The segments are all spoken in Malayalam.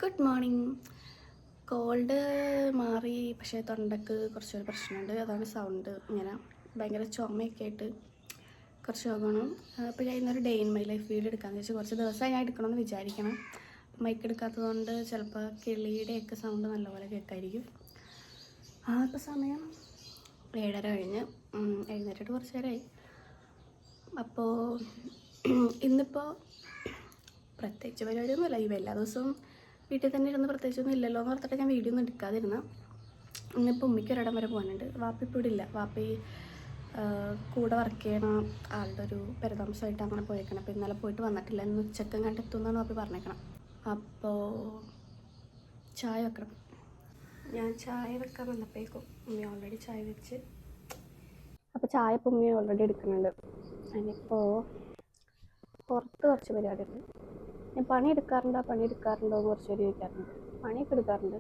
Good morning. കോൾഡ് മാറി, പക്ഷേ തൊണ്ടക്ക് കുറച്ചൊരു പ്രശ്നമുണ്ട്. അതാണ് സൗണ്ട് ഇങ്ങനെ ഭയങ്കര ചുമയൊക്കെ ആയിട്ട് കുറച്ച് രോഗമാണ്. അപ്പോൾ ഞാൻ ഇന്നൊരു day in my life video എടുക്കാമെന്ന് വെച്ചാൽ കുറച്ച് ദിവസമായി ഞാൻ എടുക്കണമെന്ന് വിചാരിക്കണം. മൈക്ക് എടുക്കാത്തതുകൊണ്ട് ചിലപ്പോൾ കിളിയുടെയൊക്കെ സൗണ്ട് നല്ലപോലെ കേൾക്കായിരിക്കും. ഇപ്പോൾ സമയം 7:30 കഴിഞ്ഞ് എഴുന്നേറ്റിട്ട് കുറച്ച് നേരമായി. അപ്പോൾ ഇന്നിപ്പോൾ പ്രത്യേകിച്ച് പരിപാടിയൊന്നുമില്ല. എല്ലാ ദിവസവും വീട്ടിൽ തന്നെ ഇരുന്ന് പ്രത്യേകിച്ചൊന്നും ഇല്ലല്ലോ എന്ന് ഓർത്തിട്ട് ഞാൻ വീഡിയോ ഒന്നും എടുക്കാതിരുന്ന. ഇന്നിപ്പോൾ ഉമ്മയ്ക്ക് ഒരിടം വരെ പോകാനുണ്ട്. വാപ്പി ഇപ്പോൾ ഇവിടെ ഇല്ല. വാപ്പി കൂടെ വർക്ക് ചെയ്യണ ആളുടെ ഒരു പെരുതാമസമായിട്ട് അങ്ങനെ പോയേക്കണം. അപ്പോൾ ഇന്നലെ പോയിട്ട് വന്നിട്ടില്ല. ഇന്ന് ഉച്ചക്കം കണ്ടെത്തുമെന്നാണ് വാപ്പി പറഞ്ഞേക്കണം. അപ്പോൾ ചായ വെക്കണം. ഞാൻ ചായ വെക്കാൻ വന്നപ്പോഴേക്കും ഉമ്മ ഓൾറെഡി ചായ വെച്ച്. അപ്പോൾ ചായ ഇപ്പോൾ ഉമ്മ ഓൾറെഡി എടുക്കുന്നുണ്ട്. അതിനിപ്പോൾ പുറത്ത് കുറച്ച് പരിപാടിയുണ്ട്. ഞാൻ പണിയെടുക്കാറുണ്ടോ എന്ന് കുറച്ച് പേര് ചോദിക്കാറുണ്ട്. പണിയൊക്കെ എടുക്കാറുണ്ട്,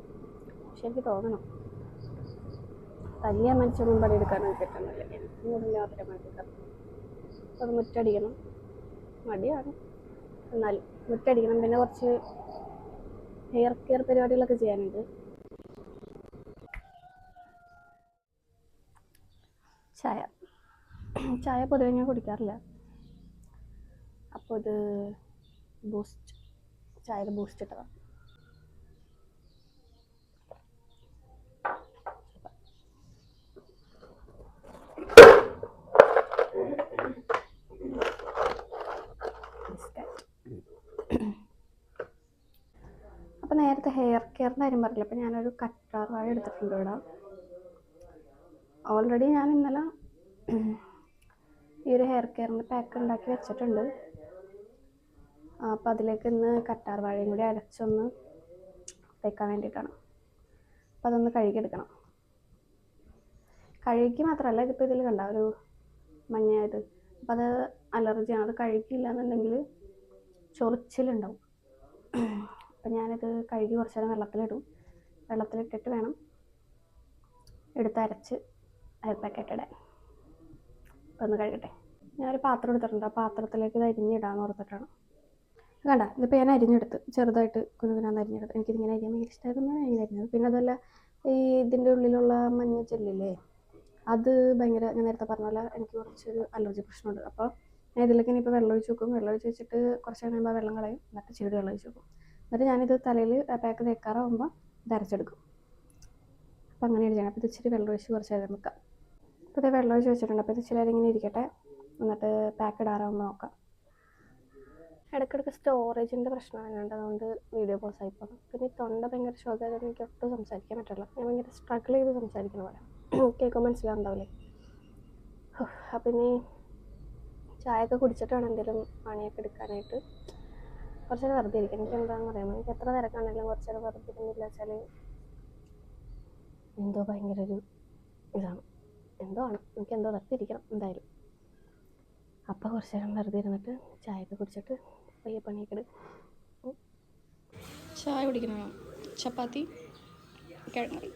പക്ഷെ എനിക്ക് തോന്നണം തല്ലിയ മനുഷ്യനും പണിയെടുക്കാനൊന്നും പറ്റുന്നില്ല. എനിക്കൊന്നും മാത്രമേ പണിയെടുക്കാറുള്ളൂ. അപ്പോൾ അത് മുറ്റടിക്കണം, മടിയാണ് എന്നാലും മുറ്റടിക്കണം. പിന്നെ കുറച്ച് ഹെയർ കെയർ പരിപാടികളൊക്കെ ചെയ്യാനുണ്ട്. ചായ പൊതുവെ ഞാൻ കുടിക്കാറില്ല. അപ്പോൾ ഇത് ചായയിൽ ബൂസ്റ്റ് ഇട്ടതാണ്. അപ്പോൾ നേരത്തെ ഹെയർ കെയറിൻ്റെ കാര്യം പറഞ്ഞില്ല. അപ്പോൾ ഞാനൊരു കറ്റാർ വാഴ എടുത്തിട്ടുണ്ട് ഇവിടെ. ഓൾറെഡി ഞാൻ ഇന്നലെ ഈ ഒരു ഹെയർ കെയറിൻ്റെ പാക്ക് ഉണ്ടാക്കി വെച്ചിട്ടുണ്ട്. അപ്പോൾ അതിലേക്ക് ഇന്ന് കറ്റാർ വാഴയും കൂടി അരച്ചൊന്ന് തേക്കാൻ വേണ്ടിയിട്ടാണ്. അപ്പോൾ അതൊന്ന് കഴുകിയെടുക്കണം. കഴുകി മാത്രമല്ല, ഇതിപ്പോൾ ഇതിൽ കണ്ട ഒരു മഞ്ഞയായത്, അപ്പം അത് അലർജിയാണ്. അത് കഴുകിയില്ല എന്നുണ്ടെങ്കിൽ ചൊറിച്ചിലുണ്ടാവും. അപ്പം ഞാനിത് കഴുകി കുറച്ച് നേരം വെള്ളത്തിലിട്ടിട്ട് വേണം എടുത്ത് അരച്ച് ഹെയർ പാക്കറ്റ് ഇടാൻ. അപ്പം ഒന്ന് കഴുകട്ടെ. ഞാനൊരു പാത്രം എടുത്തിട്ടുണ്ട്. ആ പാത്രത്തിലേക്ക് ഇത് അരിഞ്ഞിടാമെന്ന് ഓർത്തിട്ടാണ്. കണ്ട, ഇതിപ്പോൾ ഞാൻ അരിഞ്ഞെടുത്ത് ചെറുതായിട്ട് കുനുകുനാന്ന് അരിഞ്ഞെടുത്ത്. എനിക്കിതിങ്ങനെ അരിയാൻ ഭയങ്കര ഇഷ്ടമായതൊന്നും ഞാൻ അരിഞ്ഞത്. പിന്നെ അതല്ല, ഈ ഇതിൻ്റെ ഉള്ളിലുള്ള മഞ്ഞ ചെല്ലില്ലേ, അത് ഭയങ്കര, ഞാൻ നേരത്തെ പറഞ്ഞ പോലെ എനിക്ക് കുറച്ചൊരു അലർജി പ്രശ്നമുണ്ട്. അപ്പോൾ ഞാൻ ഇതിലേക്ക് ഇനിയിപ്പോൾ വെള്ളം ഒഴിച്ച് വെക്കും. വെള്ളം ഒഴിച്ച് വെച്ചിട്ട് കുറച്ച് കഴിയുമ്പോൾ വെള്ളം കളയും. എന്നിട്ട് ചൂട് വെള്ളം ഒഴിച്ച് വെക്കും. എന്നിട്ട് ഞാനിത് തലയിൽ പാക്ക് തേക്കാറാകുമ്പോൾ ഇത് അരച്ചെടുക്കും. അപ്പോൾ അങ്ങനെയാണ് ചെയ്യണം. അപ്പോൾ ഇത് ഇച്ചിരി വെള്ളം ഒഴിച്ച് കുറച്ച് നേരം വെക്കാം. അപ്പോൾ ഇത് വെള്ളം ഒഴിച്ച് വെച്ചിട്ടുണ്ട്. അപ്പോൾ ഇത് ഇച്ചിരി നേരം ഇങ്ങനെ ഇരിക്കട്ടെ. എന്നിട്ട് പാക്ക് ഇടാറാകുമ്പോൾ നോക്കാം. ഇടയ്ക്കിടയ്ക്ക് സ്റ്റോറേജിൻ്റെ പ്രശ്നമായതുകൊണ്ട് അതുകൊണ്ട് വീഡിയോ പോസ് ആയിപ്പോകും. പിന്നെ തൊണ്ട ഭയങ്കര ഷോക്കായതുകൊണ്ട് എനിക്ക് ഒട്ടും സംസാരിക്കാൻ പറ്റില്ല. ഞാൻ ഭയങ്കര സ്ട്രഗിൾ ചെയ്ത് സംസാരിക്കുന്ന പോലെ കേൾക്കുമ്പോൾ മനസ്സിലാവുണ്ടാവില്ലേ. അപ്പം ഇനി ചായയൊക്കെ കുടിച്ചിട്ട് വേണം എന്തെങ്കിലും പണിയൊക്കെ എടുക്കാനായിട്ട്. കുറച്ച് നേരം വെറുതെ ഇരിക്കും. എനിക്ക് എന്താണെന്ന് പറയുമ്പോൾ എനിക്ക് എത്ര തിരക്കാണെങ്കിലും കുറച്ച് നേരം വെറുതെ ഇരുന്നില്ല വെച്ചാൽ എന്തോ ഭയങ്കര ഒരു ഇതാണ്, എന്തോ ആണ്, എനിക്കെന്തോ വെറുതെ ഇരിക്കണം എന്തായാലും. അപ്പോൾ കുറച്ച് നേരം വെറുതെ ഇരുന്നിട്ട് ചായയൊക്കെ കുടിച്ചിട്ട് പയ്യെ പണിയൊക്കെ എടുക്കും. ചായ കുടിക്കണോ? ചപ്പാത്തി കിഴങ്ങറി.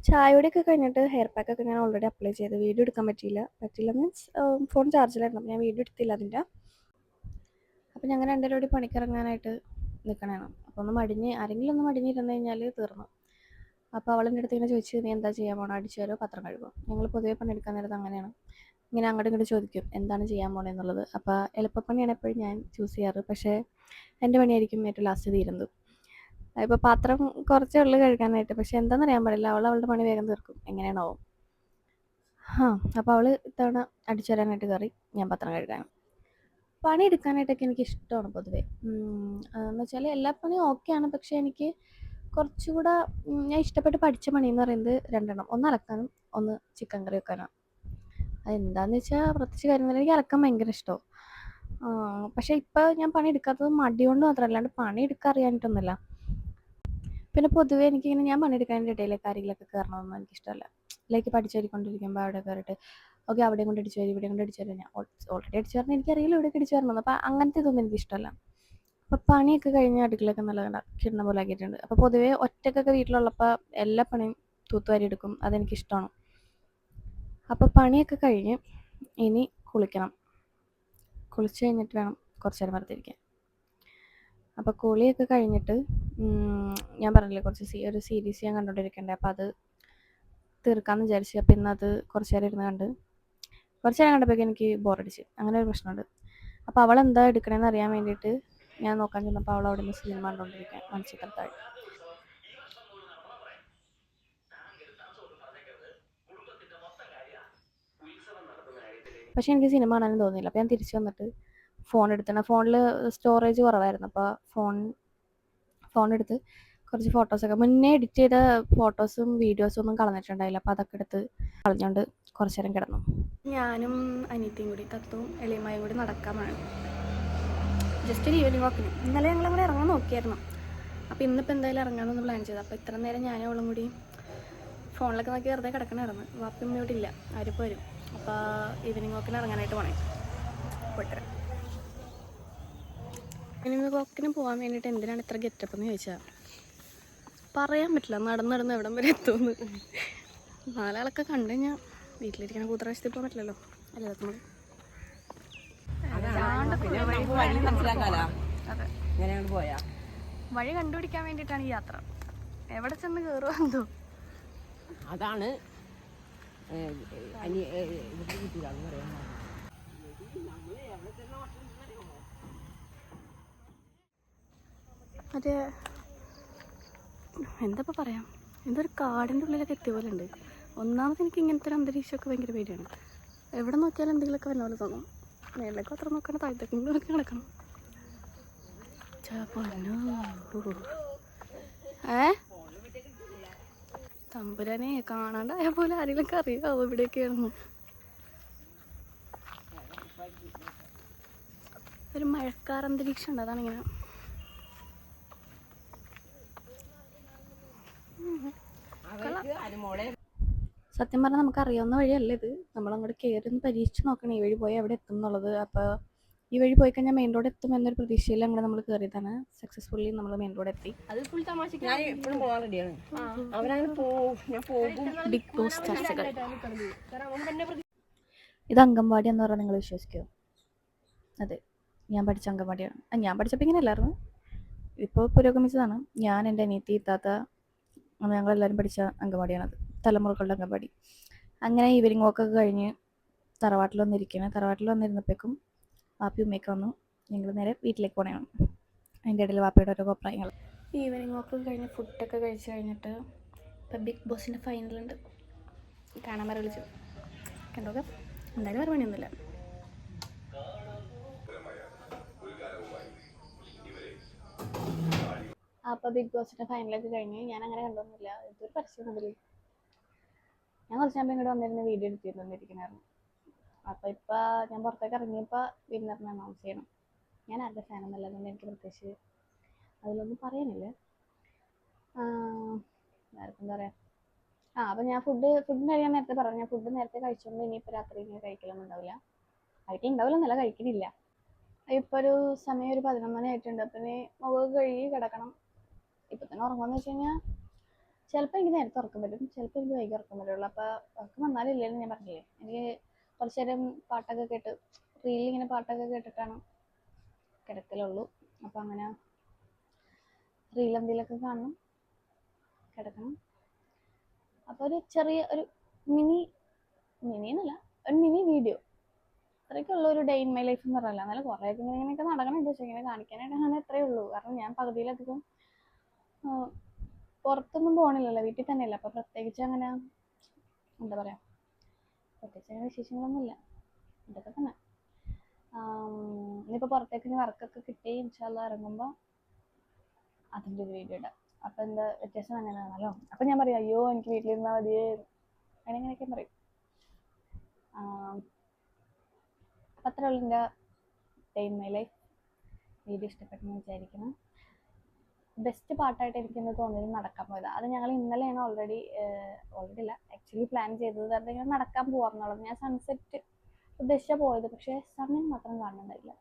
ചായയോടെയൊക്കെ കഴിഞ്ഞിട്ട് ഹെയർ പാക്കൊക്കെ ഞാൻ ഓൾറെഡി അപ്ലൈ ചെയ്ത് വീഡിയോ എടുക്കാൻ പറ്റില്ല മീൻസ് ഫോൺ ചാർജിലായിരുന്നു. അപ്പോൾ ഞാൻ വീഡിയോ എടുത്തില്ല അതിൻ്റെ. അപ്പോൾ ഞങ്ങൾ രണ്ടുപേരും കൂടി പണിക്കിറങ്ങാനായിട്ട് നിൽക്കണതാണ്. അപ്പോൾ ആരെങ്കിലും ഒന്ന് മടിഞ്ഞിരുന്ന് കഴിഞ്ഞാൽ തീർന്നു. അപ്പോൾ അവളെൻ്റെ അടുത്ത് ഇങ്ങനെ ചോദിച്ചു, നീ എന്താ ചെയ്യാൻ പോകണം, അടിച്ചു തരുമോ പത്രം കഴുകുമോ? ഞങ്ങൾ പൊതുവെ പണിയെടുക്കാൻ നേരത്ത് അങ്ങനെയാണ്. ഇങ്ങനെ അങ്ങോട്ടും ഇങ്ങോട്ട് ചോദിക്കും എന്താണ് ചെയ്യാൻ പോകണേ എന്നുള്ളത്. അപ്പോൾ എളുപ്പപ്പണിയാണ് എപ്പോഴും ഞാൻ ചൂസ് ചെയ്യാറ്. പക്ഷേ എൻ്റെ പണിയായിരിക്കും ഏറ്റവും ലാസ്റ്റ് തീരുന്നത്. ഇപ്പോൾ പാത്രം കുറച്ചേ ഉള്ളൂ കഴുകാനായിട്ട്. പക്ഷെ എന്താണെന്നറിയാൻ പാടില്ല, അവളുടെ പണി വേഗം തീർക്കും എങ്ങനെയാണാവും. അപ്പോൾ അവൾ ഇത്തവണ അടിച്ചു തരാനായിട്ട് കയറി, ഞാൻ പത്രം കഴുകാനും. പണി എടുക്കാനായിട്ടൊക്കെ എനിക്ക് ഇഷ്ടമാണ് പൊതുവേ. എന്ന് വെച്ചാൽ എല്ലാ പണിയും ഓക്കെയാണ്. പക്ഷേ എനിക്ക് കുറച്ചുകൂടെ ഞാൻ ഇഷ്ടപ്പെട്ട് പഠിച്ച പണി എന്ന് പറയുന്നത് രണ്ടെണ്ണം. ഒന്ന് അലക്കാനും ഒന്ന് ചിക്കൻ കറി വെക്കാനാണ്. അതെന്താണെന്ന് വെച്ചാൽ പ്രത്യേകിച്ച് കാര്യമൊന്നുമില്ല, എനിക്ക് അലക്കാൻ ഭയങ്കര ഇഷ്ടവും. പക്ഷേ ഇപ്പോൾ ഞാൻ പണി എടുക്കാത്തത് മടി കൊണ്ട് മാത്രമല്ല, അല്ലാണ്ട് പണി എടുക്കാൻ അറിയാനിട്ടൊന്നുമില്ല. പിന്നെ പൊതുവേ എനിക്കിങ്ങനെ ഞാൻ പണിയെടുക്കാൻ്റെ ഇടയിലേക്ക് ആരെങ്കിലുമൊക്കെ കയറണമെന്നൊന്നും എനിക്കിഷ്ടമല്ല. ലൈക്ക് പഠിച്ചേരിക്കൊണ്ടിരിക്കുമ്പോൾ അവിടെ കയറിയിട്ട് ഓക്കെ അവിടെ കൊണ്ട് അടിച്ചു വരും, ഇവിടെ കൊണ്ട് അടിച്ചു വരും. ഞാൻ ഓൾറെഡി അടിച്ചു പറഞ്ഞാൽ എനിക്കറിയില്ല ഇവിടെ അടിച്ചു വരണമെന്ന്. അപ്പോൾ അങ്ങനത്തെ ഇതൊന്നും എനിക്കിഷ്ടമല്ല. അപ്പോൾ പണിയൊക്കെ കഴിഞ്ഞ് അടുക്കളയൊക്കെ നല്ല കിടന്ന പോലെ ആക്കിയിട്ടുണ്ട്. അപ്പോൾ പൊതുവേ ഒറ്റക്കൊക്കെ വീട്ടിലുള്ളപ്പോൾ എല്ലാ പണിയും തൂത്തുവാരി എടുക്കും, അതെനിക്കിഷ്ടമാണ്. അപ്പോൾ പണിയൊക്കെ കഴിഞ്ഞ് ഇനി കുളിക്കണം. കുളിച്ച് കഴിഞ്ഞിട്ട് വേണം കുറച്ച് നേരം വെറുതെ ഇരിക്കാൻ. അപ്പോൾ കുളിയൊക്കെ കഴിഞ്ഞിട്ട് ഞാൻ പറഞ്ഞില്ലേ ഒരു സീരീസ് ഞാൻ കണ്ടുകൊണ്ടിരിക്കണ്ടേ, അപ്പോൾ അത് തീർക്കാമെന്ന് വിചാരിച്ചു. അപ്പോൾ ഇന്നത് കുറച്ച് നേരം ഇരുന്ന് കണ്ട് കുറച്ച് നേരം കണ്ടപ്പോഴേക്കും എനിക്ക് ബോറടിച്ച്. അങ്ങനെ ഒരു പ്രശ്നമുണ്ട്. അപ്പോൾ അവൾ എന്താ എടുക്കണമെന്ന് അറിയാൻ വേണ്ടിയിട്ട് ഞാൻ നോക്കാൻ ചെന്നപ്പോൾ അവൾ അവിടെ നിന്ന് സിനിമ കണ്ടുകൊണ്ടിരിക്കാൻ മണിച്ചിത്രത്താഴ്. പക്ഷേ എനിക്ക് സിനിമ കാണാനും തോന്നിയില്ല. അപ്പോൾ ഞാൻ തിരിച്ചു വന്നിട്ട് ഫോൺ എടുത്തിട്ട്, ഫോണിൽ സ്റ്റോറേജ് കുറവായിരുന്നു, അപ്പോൾ ഫോൺ എടുത്ത് കുറച്ച് ഫോട്ടോസൊക്കെ മുന്നേ എഡിറ്റ് ചെയ്ത ഫോട്ടോസും വീഡിയോസും ഒന്നും കളഞ്ഞിട്ടുണ്ടായില്ല. അപ്പോൾ അതൊക്കെ എടുത്ത് കളഞ്ഞുകൊണ്ട് കുറച്ച് നേരം കിടന്നു. ഞാനും അനിയത്തിയും കൂടി, തത്തും എളിയമ്മയും കൂടി നടക്കാൻ വേണം, ജസ്റ്റ് ഒരു ഈവനിങ് വാക്കിന്. ഇന്നലെ ഞങ്ങളങ്ങനെ ഇറങ്ങാൻ നോക്കിയായിരുന്നു. അപ്പോൾ ഇന്നിപ്പോൾ എന്തായാലും ഇറങ്ങാമെന്നൊന്ന് പ്ലാൻ ചെയ്തു. അപ്പോൾ ഇത്ര നേരം ഞാനും അവളും കൂടി ഫോണിലൊക്കെ നോക്കി വെറുതെ കിടക്കണമായിരുന്നു. വാപ്പയും ഇവിടെ ഇല്ല, ആരിപ്പോൾ വരും. അപ്പോൾ ഈവനിങ് വാക്കിന് ഇറങ്ങാനായിട്ട് പോണേ. പോട്ടെ. ഈവനിങ് വാക്കിന് പോകാൻ വേണ്ടിയിട്ട് എന്തിനാണ് ഇത്ര ഗെറ്റപ്പ് എന്ന് ചോദിച്ചാൽ പറയാൻ പറ്റില്ല. നടന്ന് എവിടം വരെ എത്തുമെന്ന്. നാലാളൊക്കെ കണ്ടു കഴിഞ്ഞാൽ വീട്ടിലിരിക്കണ കൂത്തറാശത്തിൽ പോകാൻ പറ്റില്ലല്ലോ. അല്ലേ നമ്മൾ വഴി കണ്ടുപിടിക്കാൻ വേണ്ടിയിട്ടാണ് ഈ യാത്ര. എവിടെ ചെന്ന് കയറുക എന്തോ. അതാണ് മറ്റേ എന്താ പറയാം, എന്തൊരു കാടിൻ്റെ ഉള്ളിലൊക്കെ എത്തിയ പോലെ ഉണ്ട്. ഒന്നാമത് എനിക്ക് ഇങ്ങനത്തെ ഒരു അന്തരീക്ഷമൊക്കെ ഭയങ്കര പേടിയാണ്. എവിടെ നോക്കിയാലും എന്തെങ്കിലുമൊക്കെ വന്ന പോലെ തോന്നും. മേലേക്ക് അത്ര നോക്കണം, താഴത്തേക്കും നോക്കി നടക്കണം. തമ്പുരാനെ കാണാണ്ടായ പോലെ ആരെങ്കിലൊക്കെ അറിയാവോ ഇവിടെയൊക്കെയാണെന്ന്. ഒരു മഴക്കാർ അന്തരീക്ഷം ഉണ്ട്, അതാണിങ്ങനെ. സത്യം പറഞ്ഞാൽ നമുക്ക് അറിയാവുന്ന വഴിയല്ല ഇത്. നമ്മളങ്ങോട്ട് കയറി ഒന്ന് പരീക്ഷിച്ച് നോക്കണം ഈ വഴി പോയാൽ എവിടെ എത്തും എന്നുള്ളത്. അപ്പോൾ ഈ വഴി പോയി കഴിഞ്ഞാൽ മെയിൻ റോഡ് എത്തും എന്നൊരു പ്രതീക്ഷയിൽ അങ്ങനെ നമ്മൾ കയറിയതാണ്. സക്സസ്ഫുള്ളി നമ്മൾ മെയിൻ റോഡ് എത്തി. ബിഗ് ബോസ് ചർച്ചകൾ. ഇത് അംഗൻവാടി എന്ന് പറഞ്ഞാൽ നിങ്ങൾ വിശ്വസിക്കുമോ? അതെ, ഞാൻ പഠിച്ച അംഗൻവാടിയാണ്. ഞാൻ പഠിച്ചപ്പോൾ ഇങ്ങനെ അല്ലായിരുന്നു, ഇപ്പോൾ പുരോഗമിച്ചതാണ്. ഞാൻ, എൻ്റെ അനിയത്തി, താത്ത, ഞങ്ങളെല്ലാവരും പഠിച്ച അംഗൻവാടിയാണത്, തലമുറകളുടെ അംഗൻവാടി. അങ്ങനെ ഈവനിങ് വാക്കൊക്കെ കഴിഞ്ഞ് തറവാട്ടിൽ വന്നിരുന്നപ്പോഴേക്കും വാപ്പി ഉമ്മയൊക്കെ വന്നു. ഞങ്ങൾ നേരെ വീട്ടിലേക്ക് പോകണം. അതിൻ്റെ ഇടയിൽ വാപ്പയുടെ ഓരോ അഭിപ്രായങ്ങൾ. ഈവനിങ് വാക്കൊക്കെ കഴിഞ്ഞ് ഫുഡൊക്കെ കഴിച്ച് കഴിഞ്ഞിട്ട് ഇപ്പം ബിഗ് ബോസിൻ്റെ ഫൈനലുണ്ട്, കാണാൻ വരെ വിളിച്ചു. കണ്ടോക്കെ എന്തായാലും വേറെ പണിയൊന്നുമില്ല. അപ്പോൾ ബിഗ് ബോസിൻ്റെ ഫൈനലൊക്കെ കഴിഞ്ഞ് ഞാൻ അങ്ങനെ കണ്ടൊന്നുമില്ല. ഇതൊരു പരസ്യം മുതൽ ഞാൻ കുറച്ച് സമയം ഇങ്ങോട്ട് വന്നിരുന്ന വീഡിയോ എഡിറ്റ് ചെയ്തുകൊണ്ടിരിക്കണമായിരുന്നു. അപ്പോൾ ഇപ്പോൾ ഞാൻ പുറത്തേക്ക് ഇറങ്ങിയപ്പോൾ വിന്നറിനെ അനൗൺസ് ചെയ്യണം. ഞാൻ ആരുടെ ഫാനൊന്നുമല്ല, അതുകൊണ്ട് എനിക്ക് പ്രത്യേകിച്ച് അതിലൊന്നും പറയാനില്ല. ആർക്കും എന്താ പറയുക. അപ്പോൾ ഞാൻ ഫുഡിൻ്റെ കാര്യം നേരത്തെ പറഞ്ഞു. ഞാൻ ഫുഡ് നേരത്തെ കഴിച്ചുകൊണ്ട് ഇനിയിപ്പോൾ രാത്രി ഇങ്ങനെ കഴിക്കലൊന്നും ഉണ്ടാവില്ല. കഴിക്കുന്നുണ്ടാവില്ല, കഴിക്കണില്ല. ഇപ്പോൾ ഒരു സമയം ഒരു 11 മണി ആയിട്ടുണ്ട്. അപ്പം ഇനി മുഖമൊക്കെ കഴുകി കിടക്കണം. ഇപ്പം തന്നെ ഉറങ്ങുമെന്ന് വെച്ച് കഴിഞ്ഞാൽ ചിലപ്പോൾ എനിക്ക് നേരത്തെ ഉറക്കം വരും, ചിലപ്പോൾ എനിക്ക് വൈകി ഉറക്കം വരുള്ളൂ. അപ്പോൾ ഉറക്കം വന്നാലും ഇല്ലെന്ന് ഞാൻ പറഞ്ഞില്ലേ, എനിക്ക് കുറച്ച് നേരം പാട്ടൊക്കെ കേട്ട് റീലിങ്ങനെ പാട്ടൊക്കെ കേട്ടിട്ടാണ് കിടക്കലുള്ളൂ. അപ്പോൾ അങ്ങനെ റീൽ എന്തെങ്കിലുമൊക്കെ കാണണം, കിടക്കണം. അപ്പോൾ ഒരു ചെറിയ ഒരു മിനിന്നല്ല, ഒരു മിനി വീഡിയോ അത്രയ്ക്കുള്ള ഒരു ഡേ ഇൻ മൈ ലൈഫ് എന്ന് പറയില്ല. എന്നാലും കുറേയൊക്കെ ഇങ്ങനെയൊക്കെ നടക്കണുണ്ട്. പക്ഷേ ഇങ്ങനെ കാണിക്കാനായിട്ട് അങ്ങനെ എത്രയേ ഉള്ളൂ. കാരണം ഞാൻ പകുതിയിലധികം പുറത്തൊന്നും പോകണില്ലല്ലോ, വീട്ടിൽ തന്നെയല്ല. അപ്പോൾ പ്രത്യേകിച്ച് അങ്ങനെ എന്താ പറയുക, പ്രത്യേകിച്ച് അങ്ങനെ വിശേഷങ്ങളൊന്നുമില്ല, ഇതൊക്കെ തന്നെ. ഇനിയിപ്പോൾ പുറത്തേക്ക് വർക്കൊക്കെ കിട്ടി ഇൻഷാല്ലാ ഇറങ്ങുമ്പോൾ അതിൻ്റെ ഒരു വീഡിയോ ഇടാം. അപ്പോൾ എന്താ വ്യത്യാസം അങ്ങനെയാണല്ലോ. അപ്പോൾ ഞാൻ പറയും അയ്യോ എനിക്ക് വീട്ടിലിരുന്നാൽ മതിയേ, അങ്ങനെയൊക്കെ പറയും. അപ്പോൾ അത്രേ ഉള്ളൂ എൻ്റെ day in my life. Video ഇഷ്ടപ്പെട്ടെന്ന് വിചാരിക്കണം. ബെസ്റ്റ് പാട്ടായിട്ട് എനിക്കെന്ന് തോന്നിയത് നടക്കാൻ പോയതാണ്. അത് ഞങ്ങൾ ഇന്നലെയാണ് ഓൾറെഡി അല്ല ആക്ച്വലി പ്ലാൻ ചെയ്തത്. വെറുതെ ഇങ്ങനെ നടക്കാൻ പോകാമെന്നുള്ളത്. ഞാൻ സൺസെറ്റ് ഉദ്ദേശിച്ചാണ് പോയത്, പക്ഷേ സമയം മാത്രം കാണുന്നുണ്ടായില്ല.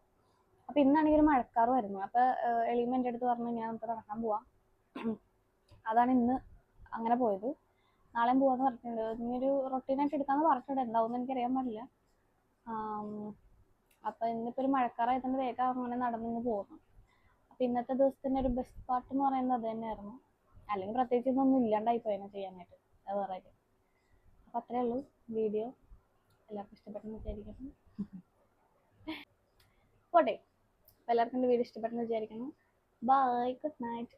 അപ്പോൾ ഇന്നാണെങ്കിൽ ഒരു മഴക്കാറുമായിരുന്നു. അപ്പോൾ എളിമ എൻ്റെ അടുത്ത് പറഞ്ഞു ഞാൻ നമുക്ക് നടക്കാൻ പോവാം. അതാണ് ഇന്ന് അങ്ങനെ പോയത്. നാളെയും പോകാമെന്ന് പറഞ്ഞിട്ടുണ്ട്. ഇനിയൊരു റൊട്ടീനായിട്ട് എടുക്കാമെന്ന് പറഞ്ഞിട്ടുണ്ട്. എന്താവുമെന്ന് എനിക്കറിയാൻ പാടില്ല. അപ്പോൾ ഇന്നിപ്പോൾ ഒരു മഴക്കാറായതുകൊണ്ട് വേഗം അങ്ങനെ നടന്നു പോകുന്നു. അപ്പം ഇന്നത്തെ ദിവസത്തിൻ്റെ ഒരു ബെസ്റ്റ് പാർട്ട് എന്ന് പറയുന്നത് അത് തന്നെയായിരുന്നു. അല്ലെങ്കിൽ പ്രത്യേകിച്ച് ഇതൊന്നും ഇല്ലാണ്ടായി പോയതിനെ ചെയ്യാനായിട്ട്, അത് വേറെ കാര്യം. അപ്പം അത്രേ ഉള്ളൂ വീഡിയോ. എല്ലാവർക്കും ഇഷ്ടപ്പെട്ടെന്ന് വിചാരിക്കുന്നു. പോട്ടെ, അപ്പോൾ എല്ലാവർക്കും എൻ്റെ വീഡിയോ ഇഷ്ടപ്പെട്ടെന്ന് വിചാരിക്കുന്നു. Bye, good night.